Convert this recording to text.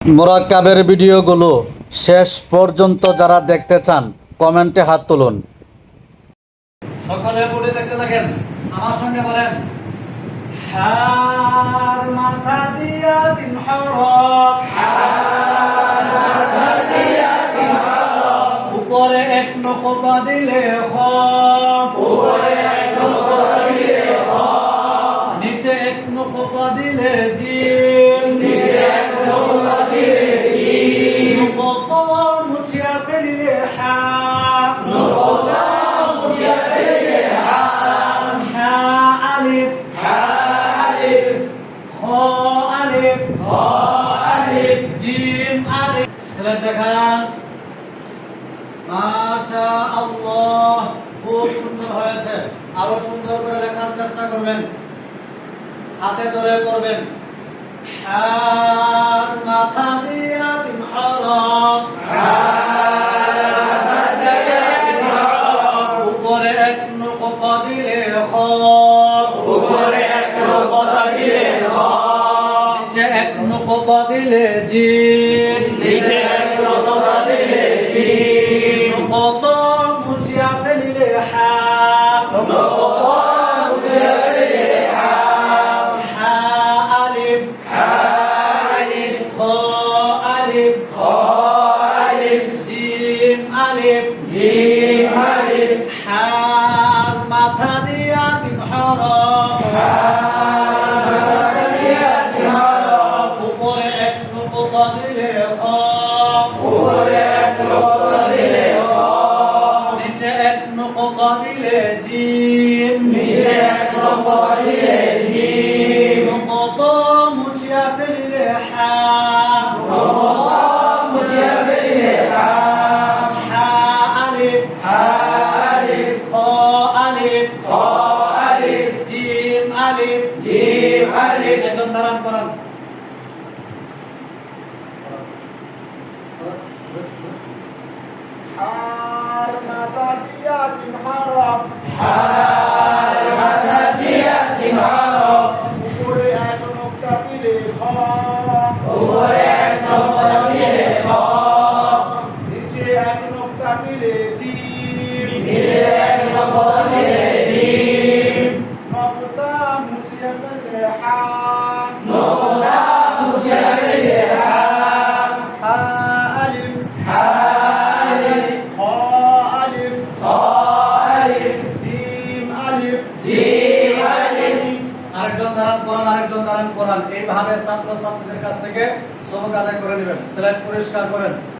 মোরাক্কাবের ভিডিওগুলো শেষ পর্যন্ত যারা দেখতে চান কমেন্টে হাত তুলুন। সকলে বলে দেখতে থাকেন, আমার সঙ্গে বলেন হার মাথা দিয়া তিন হরফ, উপরে এক নকবা দিলে খ, নিচে এক নকবা দিলে জিম, নকত মুছিয়া ফেলিলে হা, হা আলিফ, খ আলিফ, জিম আলিফ। ছেলে দেখান, মাশাআল্লাহ, খুব সুন্দর হয়েছে। আরো সুন্দর করে লেখার চেষ্টা করবেন, হাতে ধরে করবেন। হার মাথা দিয়া তিন হরফ, উপরে এক নকবা দিলে খ, নিচে এক নকবা দিলে জিম, নকত মুছিয়া ফেলিলে হা, হা আলিফ, খ আলিফ, জিম আলিফ, হার মাথা দিয়া তিন হরফ, উপরে এক নকবা দিলে খ, নিচে এক নকবা দিলে জিম, নকত মুছিয়া ফেলিলে হা, হা আলিফ, খ আলিফ, জিম আলিফ। একজন দাঁড়ান করান। হার মাথা দিয়া তিন হরফ, উপরে এক নকতা দিলে খ, নিচে এক নকতা দিলে জিম, নকতা মুছিয়া ফেললে হা, হা আলিফ, খ আলিফ, জিম আলিফ। আরেকজন দাঁড়ান কোরআন। এইভাবে ছাত্র ছাত্রীদের কাছ থেকে সবক আদায় করে নেবেন। স্লাইড পরিষ্কার করেন।